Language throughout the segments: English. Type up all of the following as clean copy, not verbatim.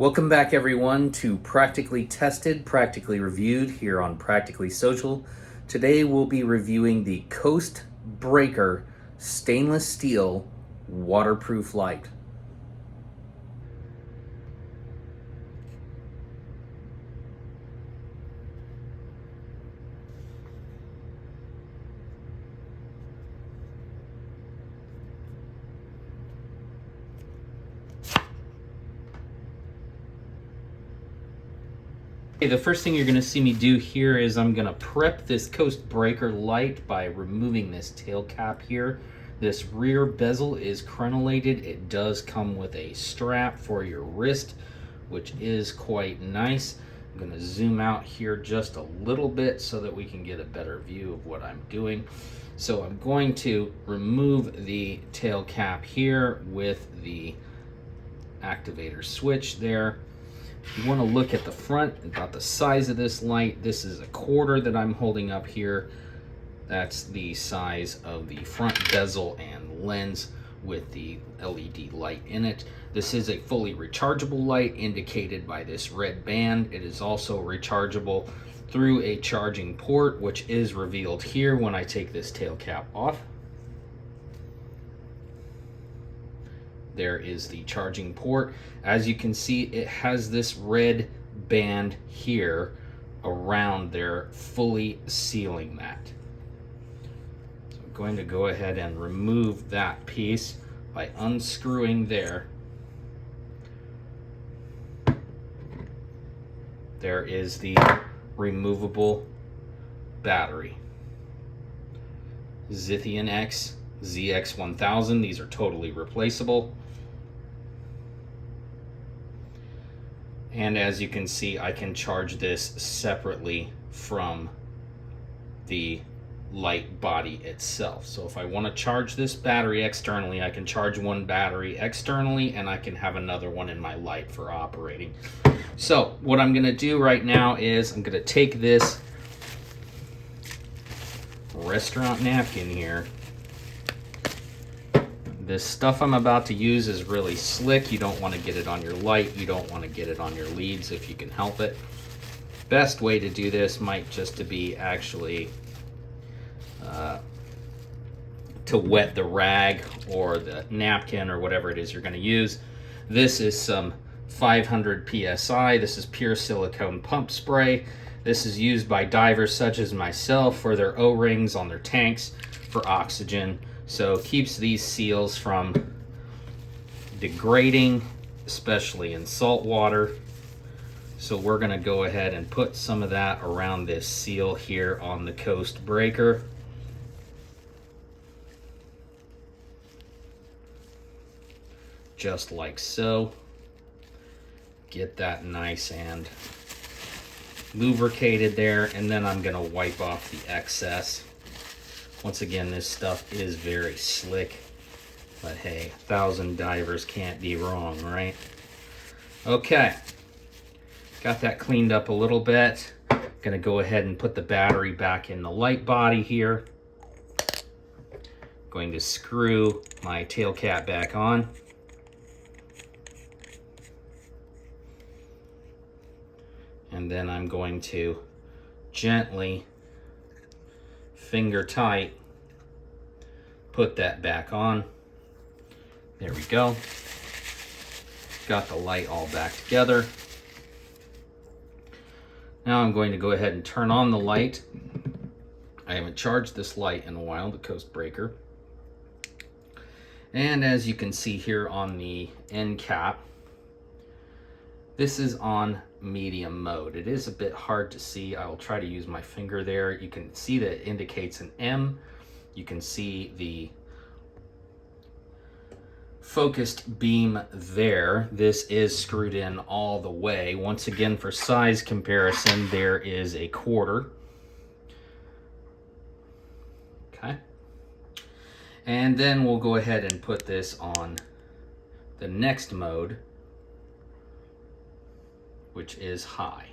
Welcome back, everyone, to Practically Tested, Practically Reviewed here on Practically Social. Today we'll be reviewing the Coast Breaker stainless steel waterproof light. Okay, the first thing you're going to see me do here is I'm going to prep this Coast Breaker light by removing this tail cap here. This rear bezel is crenellated. It does come with a strap for your wrist, which is quite nice. I'm going to zoom out here just a little bit so that we can get a better view of what I'm doing. So I'm going to remove the tail cap here with the activator switch there. You want to look at the front, about the size of this light. This is a quarter that I'm holding up here. That's the size of the front bezel and lens with the LED light in it. This is a fully rechargeable light indicated by this red band. It is also rechargeable through a charging port, which is revealed here when I take this tail cap off. There is the charging port. As you can see, it has this red band here around there, fully sealing that. So I'm going to go ahead and remove that piece by unscrewing there. There is the removable battery. Zithion X, ZX1000, these are totally replaceable. And as you can see, I can charge this separately from the light body itself. So if I want to charge this battery externally, I can charge one battery externally and I can have another one in my light for operating. So what I'm going to do right now is I'm going to take this restaurant napkin here. This stuff I'm about to use is really slick. You don't want to get it on your light. You don't want to get it on your leads if you can help it. Best way to do this might just to be actually to wet the rag or the napkin or whatever it is you're going to use. This is some 500 psi. This is pure silicone pump spray. This is used by divers such as myself for their O-rings on their tanks for oxygen. So it keeps these seals from degrading, especially in salt water. So we're going to go ahead and put some of that around this seal here on the Coast Breaker. Just like so. Get that nice and lubricated there, and then I'm going to wipe off the excess. Once again, this stuff is very slick, but hey, 1,000 divers can't be wrong, right? Okay, got that cleaned up a little bit. Gonna go ahead and put the battery back in the light body here. Going to screw my tail cap back on. And then I'm going to gently, finger tight, put that back on. There we go. Got the light all back together. Now I'm going to go ahead and turn on the light. I haven't charged this light in a while, the Coast Breaker. And as you can see here on the end cap, this is on medium mode. It is a bit hard to see. I will try to use my finger there. You can see that it indicates an M. You can see the focused beam there. This is screwed in all the way. Once again, for size comparison, there is a quarter. Okay. And then we'll go ahead and put this on the next mode, which is high.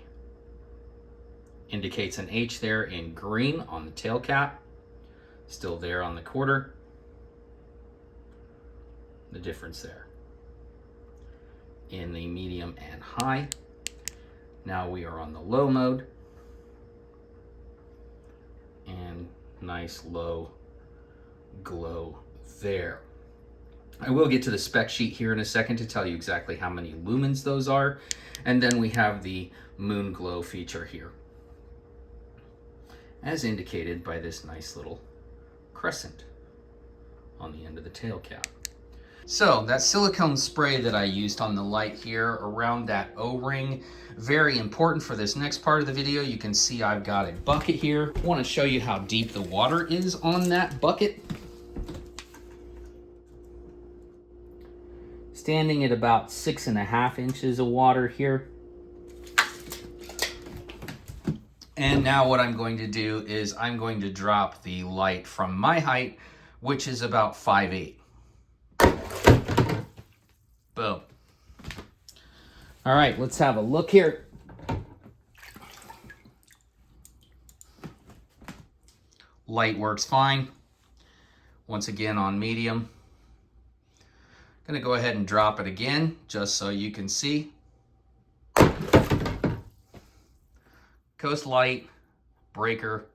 Indicates an H there in green on the tail cap. Still there on the quarter. The difference there. in the medium and high. Now we are on the low mode. And nice low glow there. I will get to the spec sheet here in a second to tell you exactly how many lumens those are. And then we have the moon glow feature here, as indicated by this nice little crescent on the end of the tail cap. So that silicone spray that I used on the light here around that O-ring, very important for this next part of the video. You can see I've got a bucket here. I want to show you how deep the water is on that bucket. Standing at about 6.5 inches of water here. And now what I'm going to do is I'm going to drop the light from my height, which is about 5'8". Boom. All right, let's have a look here. Light works fine. Once again on medium. Gonna go ahead and drop it again, just so you can see. Coast light, breaker,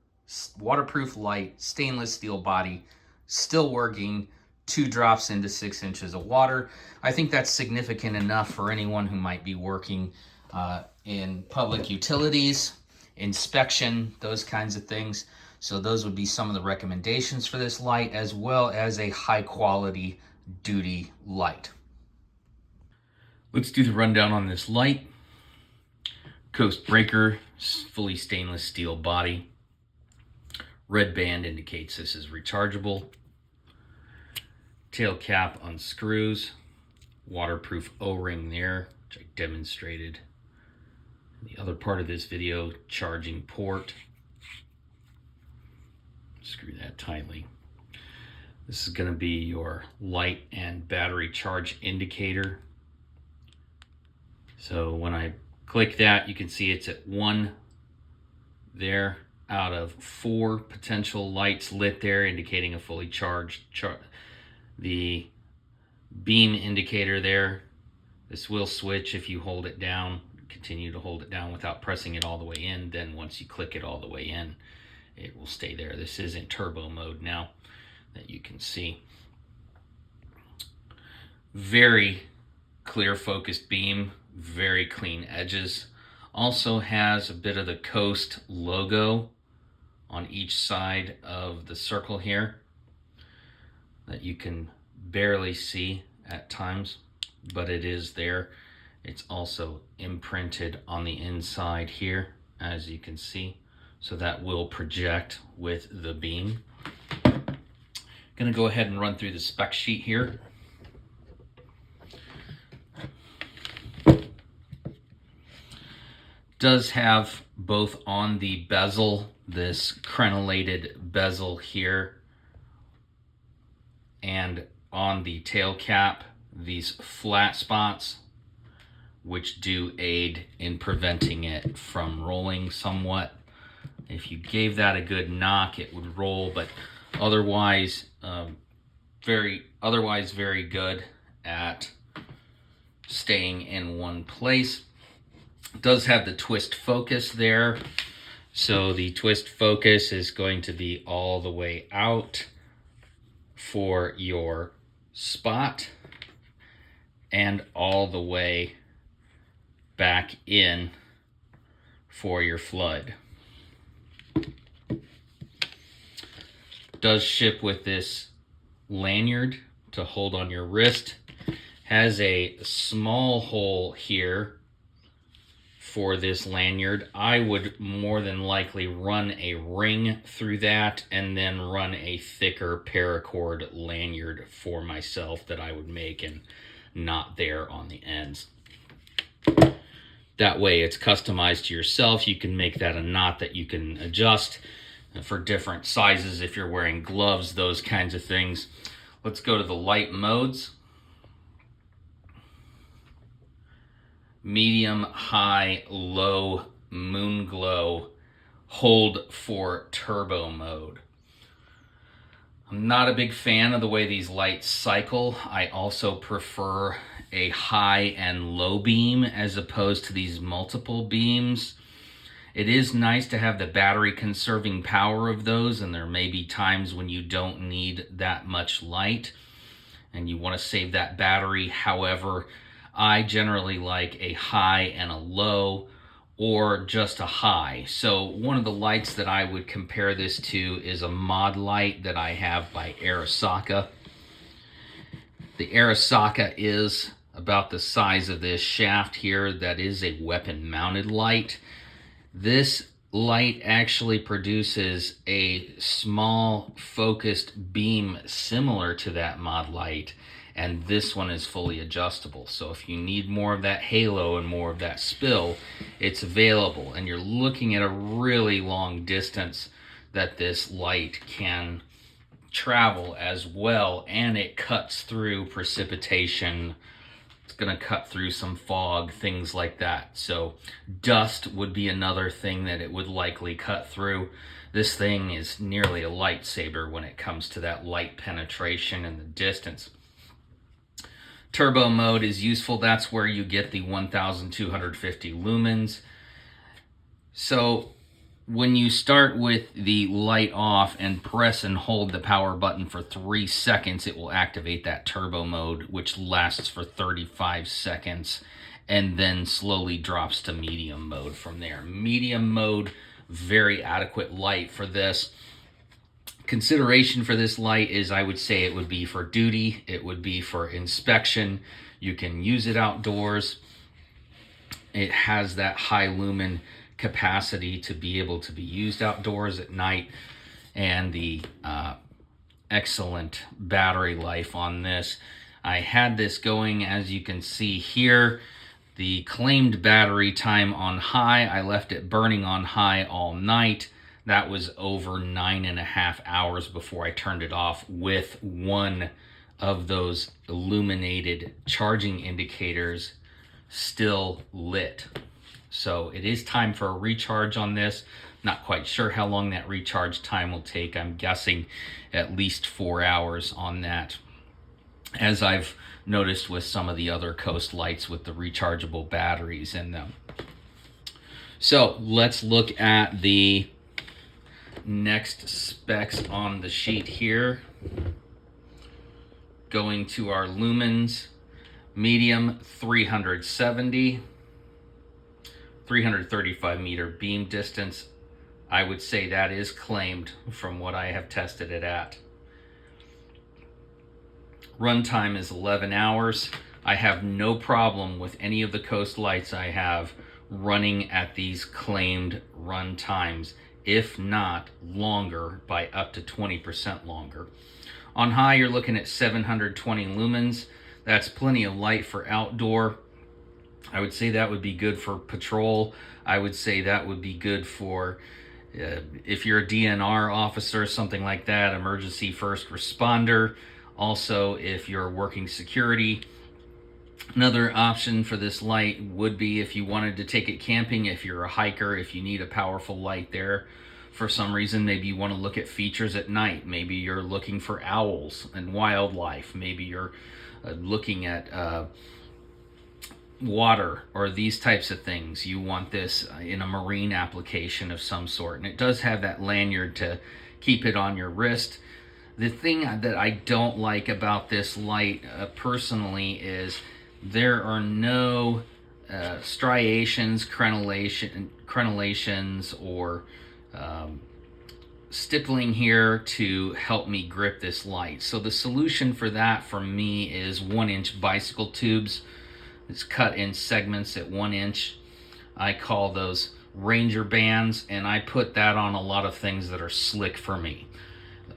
waterproof light, stainless steel body, still working, 2 drops into 6 inches of water. I think that's significant enough for anyone who might be working in public utilities, inspection, those kinds of things. So those would be some of the recommendations for this light, as well as a high quality duty light. Let's do the rundown on this light. Coast breaker, fully stainless steel body. Red band indicates this is rechargeable. Tail cap unscrews. Waterproof O-ring there, which I demonstrated in the other part of this video. Charging port. Screw that tightly. This is going to be your light and battery charge indicator. So when I click that, you can see it's at 1 there out of 4 potential lights lit there, indicating a fully charged. The beam indicator there, this will switch if you hold it down. Continue to hold it down without pressing it all the way in. Then once you click it all the way in, it will stay there. This is in turbo mode now, that you can see. Very clear focused beam, very clean edges. Also has a bit of the Coast logo on each side of the circle here that you can barely see at times, but it is there. It's also imprinted on the inside here, as you can see, so that will project with the beam. Going to go ahead and run through the spec sheet here. Does have both on the bezel, this crenellated bezel here, and on the tail cap, these flat spots, which do aid in preventing it from rolling somewhat. If you gave that a good knock, it would roll, but otherwise very good at staying in one place. It does have the twist focus there, so the twist focus is going to be all the way out for your spot and all the way back in for your flood. Does ship with this lanyard to hold on your wrist. Has a small hole here for this lanyard. I would more than likely run a ring through that and then run a thicker paracord lanyard for myself that I would make and knot there on the ends. That way it's customized to yourself. You can make that a knot that you can adjust for different sizes if you're wearing gloves, those kinds of things. Let's go to the light modes. Medium, high, low, moon glow, hold for turbo mode. I'm not a big fan of the way these lights cycle. I also prefer a high and low beam as opposed to these multiple beams. It is nice to have the battery conserving power of those, and there may be times when you don't need that much light and you want to save that battery. However, I generally like a high and a low, or just a high. So one of the lights that I would compare this to is a mod light that I have by Arasaka. The Arasaka is about the size of this shaft here. That is a weapon mounted light. This light actually produces a small focused beam similar to that mod light, and this one is fully adjustable. So if you need more of that halo and more of that spill, it's available. And you're looking at a really long distance that this light can travel as well, and it cuts through precipitation. It's going to cut through some fog, things like that. So dust would be another thing that it would likely cut through. This thing is nearly a lightsaber when it comes to that light penetration and the distance. Turbo mode is useful. That's where you get the 1250 lumens. So when you start with the light off and press and hold the power button for 3 seconds, it will activate that turbo mode, which lasts for 35 seconds and then slowly drops to medium mode from there. Medium mode, very adequate light for this. Consideration for this light is, I would say it would be for duty, it would be for inspection. You can use it outdoors. It has that high lumen capacity to be able to be used outdoors at night, and the excellent battery life on this. I had this going, as you can see here, the claimed battery time on high. I left it burning on high all night. That was over 9.5 hours before I turned it off, with one of those illuminated charging indicators still lit. So it is time for a recharge on this. Not quite sure how long that recharge time will take. I'm guessing at least 4 hours on that, as I've noticed with some of the other Coast lights with the rechargeable batteries in them. So let's look at the next specs on the sheet here. Going to our lumens, medium 370. 335 meter beam distance. I would say that is claimed from what I have tested it at. Runtime is 11 hours. I have no problem with any of the Coast lights I have running at these claimed run times, if not longer by up to 20% longer. On high, you're looking at 720 lumens. That's plenty of light for outdoor. I would say that would be good for patrol. I would say that would be good for if you're a DNR officer, something like that, emergency first responder. Also, if you're working security. Another option for this light would be if you wanted to take it camping, if you're a hiker, if you need a powerful light there. For some reason, maybe you want to look at features at night. Maybe you're looking for owls and wildlife. Maybe you're looking at water or these types of things. You want this in a marine application of some sort, and it does have that lanyard to keep it on your wrist. The thing that I don't like about this light personally is there are no striations, crenellations, or stippling here to help me grip this light. So the solution for that for me is 1-inch bicycle tubes. It's cut in segments at 1 inch. I call those Ranger bands, and I put that on a lot of things that are slick for me.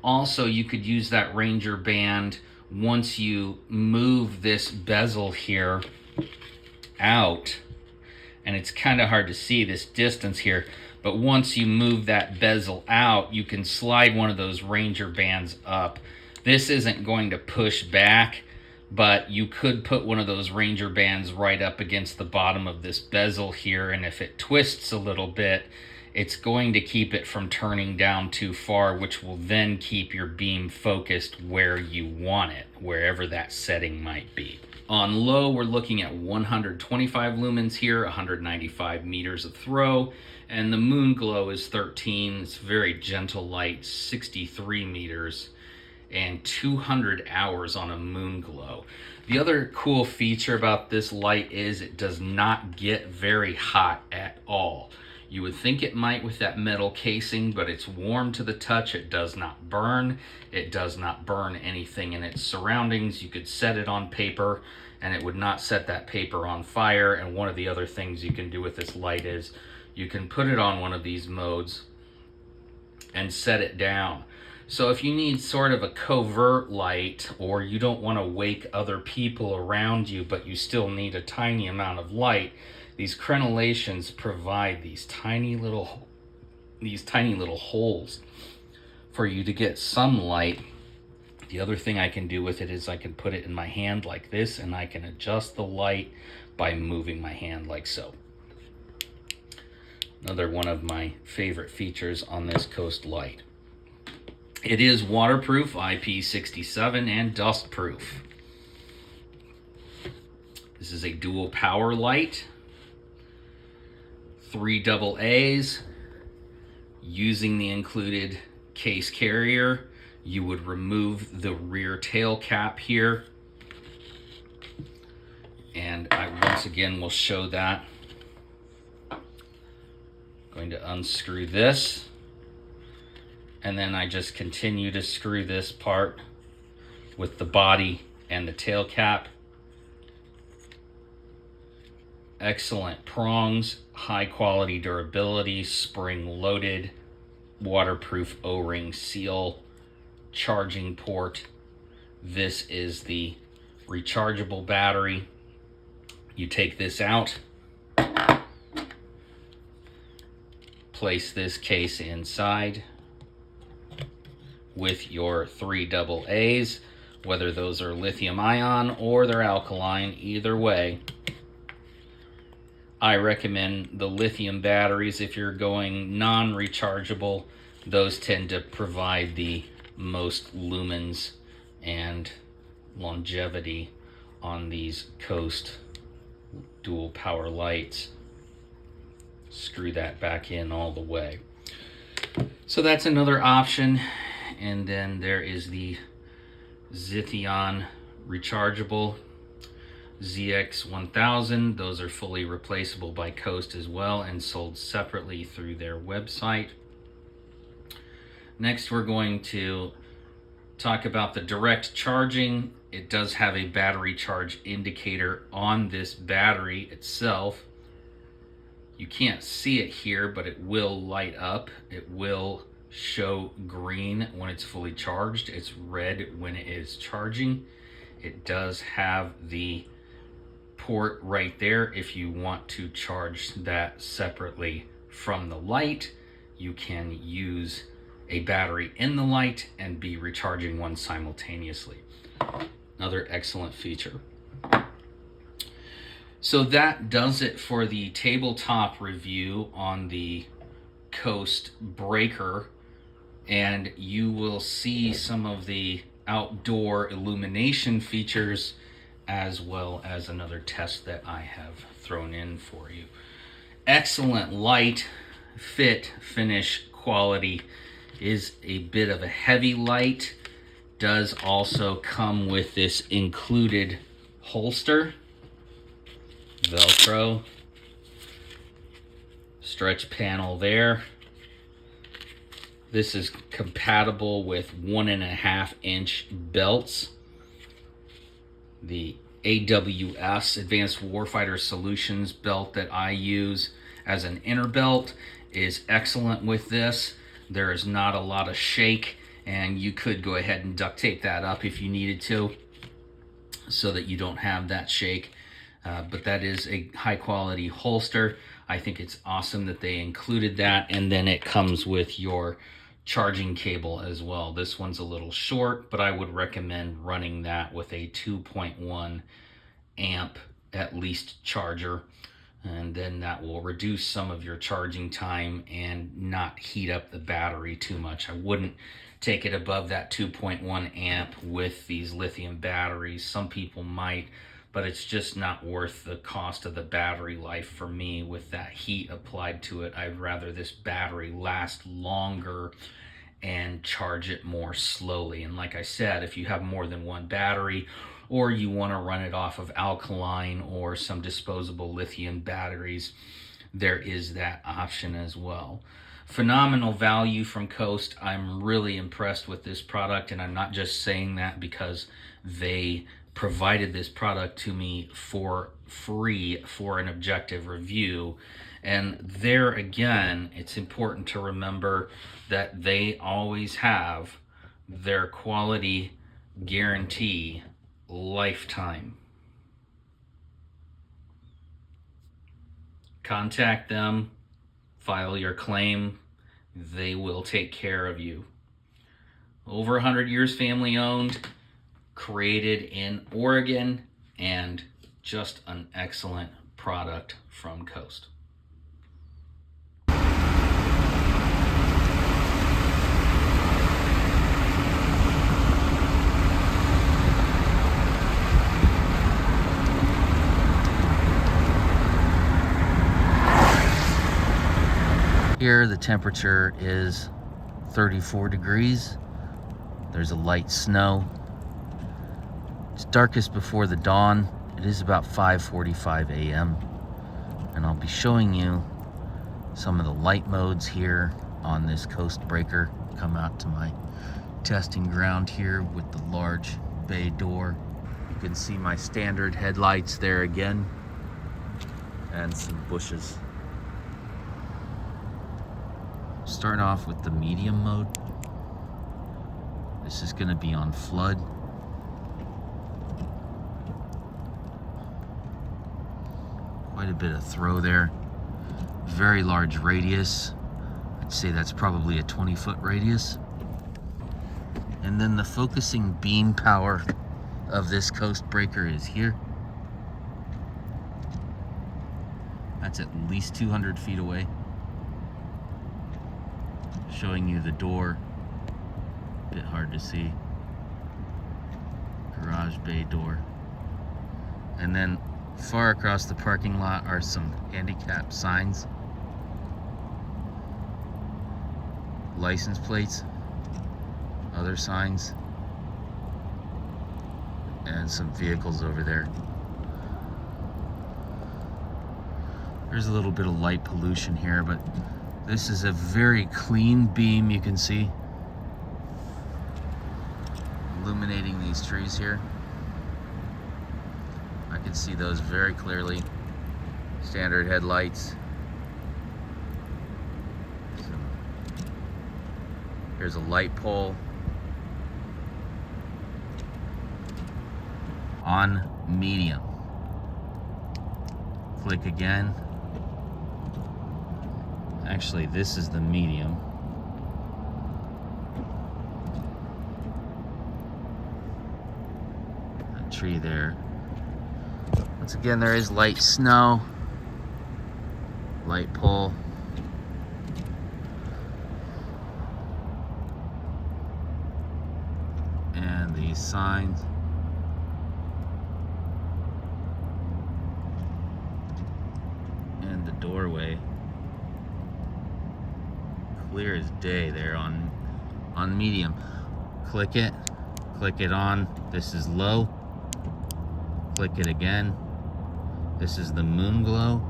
Also, you could use that Ranger band once you move this bezel here out, and it's kind of hard to see this distance here, but once you move that bezel out, you can slide one of those Ranger bands up. This isn't going to push back, but you could put one of those Ranger bands right up against the bottom of this bezel here, and if it twists a little bit, it's going to keep it from turning down too far, which will then keep your beam focused where you want it, wherever that setting might be. On low, we're looking at 125 lumens here, 195 meters of throw, and the moon glow is 13. It's very gentle light, 63 meters, and 200 hours on a moon glow. The other cool feature about this light is it does not get very hot at all. You would think it might with that metal casing, but it's warm to the touch. It does not burn. It does not burn anything in its surroundings. You could set it on paper and it would not set that paper on fire. And one of the other things you can do with this light is you can put it on one of these modes and set it down. So if you need sort of a covert light, or you don't want to wake other people around you, but you still need a tiny amount of light, these crenellations provide these tiny little holes for you to get some light. The other thing I can do with it is I can put it in my hand like this, and I can adjust the light by moving my hand like so. Another one of my favorite features on this Coast light. It is waterproof, IP67, and dust proof. This is a dual power light, 3 AA's. Using the included case carrier, you would remove the rear tail cap here. And I once again will show that. Going to unscrew this. And then I just continue to screw this part with the body and the tail cap. Excellent prongs, high quality durability, spring loaded, waterproof O-ring seal, charging port. This is the rechargeable battery. You take this out, place this case inside with your 3 AA's, whether those are lithium ion or they're alkaline, either way. I recommend the lithium batteries if you're going non-rechargeable. Those tend to provide the most lumens and longevity on these Coast dual power lights. Screw that back in all the way. So that's another option. And then there is the Zithion rechargeable ZX1000. Those are fully replaceable by Coast as well and sold separately through their website. Next, we're going to talk about the direct charging. It does have a battery charge indicator on this battery itself. You can't see it here, but it will light up. It will show green when it's fully charged. It's red when it is charging. It does have the port right there. If you want to charge that separately from the light, you can use a battery in the light and be recharging one simultaneously. Another excellent feature. So that does it for the tabletop review on the Coast breaker, and you will see some of the outdoor illumination features as well as another test that I have thrown in for you. Excellent light, fit, finish, quality. Is a bit of a heavy light. Does also come with this included holster, Velcro, stretch panel there. This is compatible with 1.5-inch belts. The AWS, Advanced Warfighter Solutions belt that I use as an inner belt is excellent with this. There is not a lot of shake, and you could go ahead and duct tape that up if you needed to so that you don't have that shake. But that is a high quality holster. I think it's awesome that they included that, and then it comes with your charging cable as well. This one's a little short, but I would recommend running that with a 2.1 amp at least charger. and then that will reduce some of your charging time and not heat up the battery too much. I wouldn't take it above that 2.1 amp with these lithium batteries. Some people might, but it's just not worth the cost of the battery life for me with that heat applied to it. I'd rather this battery last longer and charge it more slowly. And like I said, if you have more than one battery, or you want to run it off of alkaline or some disposable lithium batteries, there is that option as well. Phenomenal value from Coast. I'm really impressed with this product, and I'm not just saying that because they provided this product to me for free for an objective review. And there again, it's important to remember that they always have their quality guarantee lifetime. Contact them, file your claim, they will take care of you. Over 100 years family owned, created in Oregon, and just an excellent product from Coast. Here the temperature is 34 degrees. There's a light snow. It's darkest before the dawn. It is about 5:45 a.m. and I'll be showing you some of the light modes here on this Coast breaker. Come out to my testing ground here with the large bay door. You can see my standard headlights there again, and some bushes. Starting off with the medium mode. This is going to be on flood. Quite a bit of throw there. Very large radius. I'd say that's probably a 20-foot radius. And then the focusing beam power of this Coast breaker is here. That's at least 200 feet away. Showing you the door, a bit hard to see. Garage bay door. And then far across the parking lot are some handicap signs, license plates, other signs, and some vehicles over there. There's a little bit of light pollution here, but this is a very clean beam, you can see, illuminating these trees here. I can see those very clearly. Standard headlights. Here's a light pole. On medium. Click again. Actually, this is the medium. That tree there. Once again, there is light snow, light pole. And these signs. And the doorway. Clear as day there on medium. Click it on. This is low. Click it again. This is the moon glow.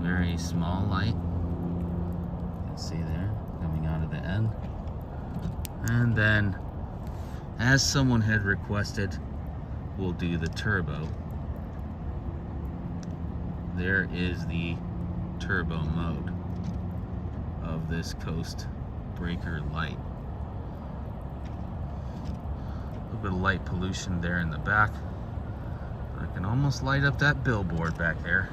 Very small light. You can see there coming out of the end. And then, as someone had requested, we'll do the turbo. There is the turbo mode of this Coast breaker light. A little bit of light pollution there in the back. I can almost light up that billboard back there.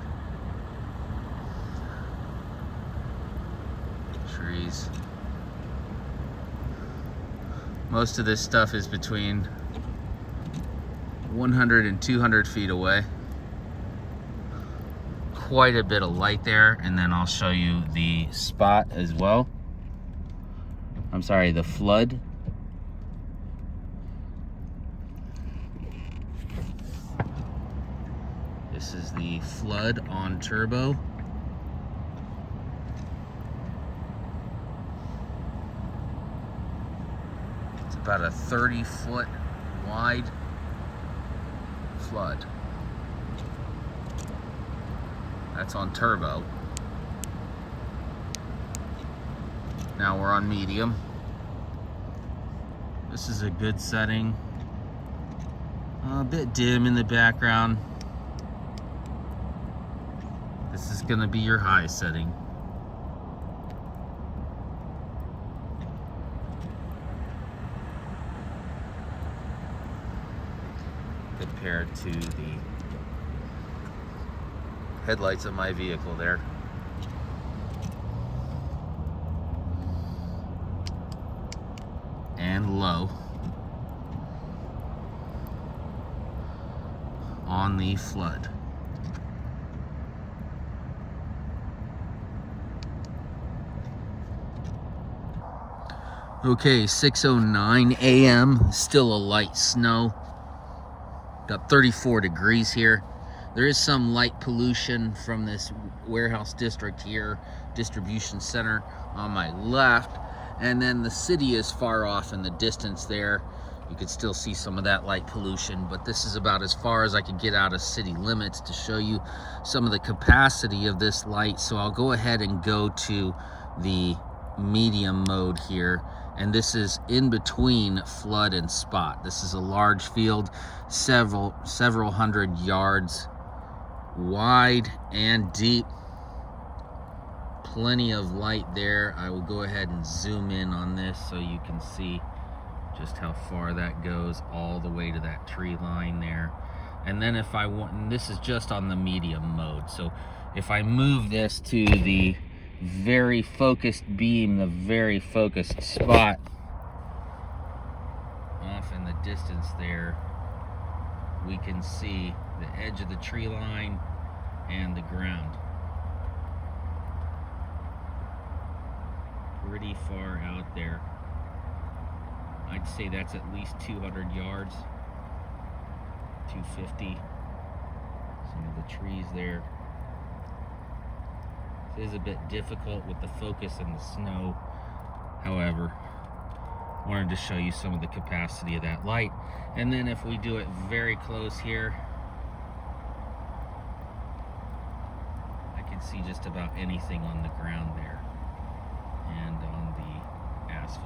Trees. Most of this stuff is between 100 and 200 feet away. quite a bit of light there, and then I'll show you the spot as well. I'm sorry, the flood. This is the flood on turbo. It's about a 30-foot wide flood. That's on turbo. Now we're on medium. This is a good setting. A bit dim in the background. This is gonna be your high setting. Compared to the headlights of my vehicle there. And low on the flood. Okay, 6:09 a.m. Still a light snow. Got 34 degrees here. There is some light pollution from this warehouse district here, distribution center on my left. And then the city is far off in the distance there. You could still see some of that light pollution, but this is about as far as I could get out of city limits to show you some of the capacity of this light. So I'll go ahead and go to the medium mode here. And this is in between flood and spot. This is a large field, several hundred yards wide and deep. Plenty of light there. I will go ahead and zoom in on this so you can see just how far that goes all the way to that tree line there. And then if I want, and this is just on the medium mode, so if I move this to the very focused beam, the very focused spot off in the distance there, we can see the edge of the tree line and the ground. Pretty far out there. I'd say that's at least 200 yards, 250. Some of the trees there. It is a bit difficult with the focus and the snow. However, wanted to show you some of the capacity of that light. And then if we do it very close here, I can see just about anything on the ground there and on the asphalt.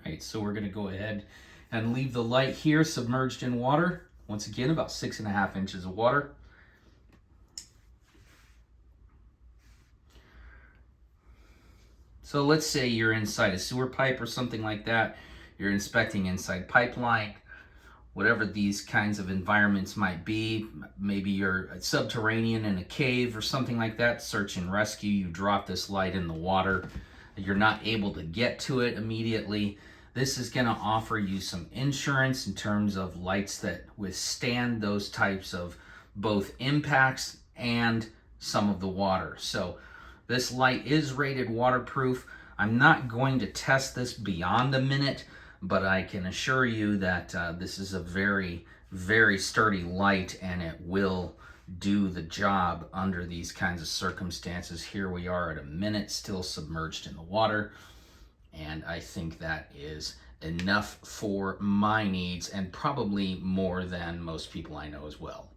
Alright, so we're going to go ahead and leave the light here submerged in water. Once again, about 6.5 inches of water. So let's say you're inside a sewer pipe or something like that. You're inspecting inside pipeline, whatever these kinds of environments might be. Maybe you're subterranean in a cave or something like that, search and rescue. You drop this light in the water. You're not able to get to it immediately. This is going to offer you some insurance in terms of lights that withstand those types of both impacts and some of the water. So this light is rated waterproof. I'm not going to test this beyond a minute, but I can assure you that this is a very, very sturdy light, and it will do the job under these kinds of circumstances. Here we are at a minute still submerged in the water, and I think that is enough for my needs and probably more than most people I know as well.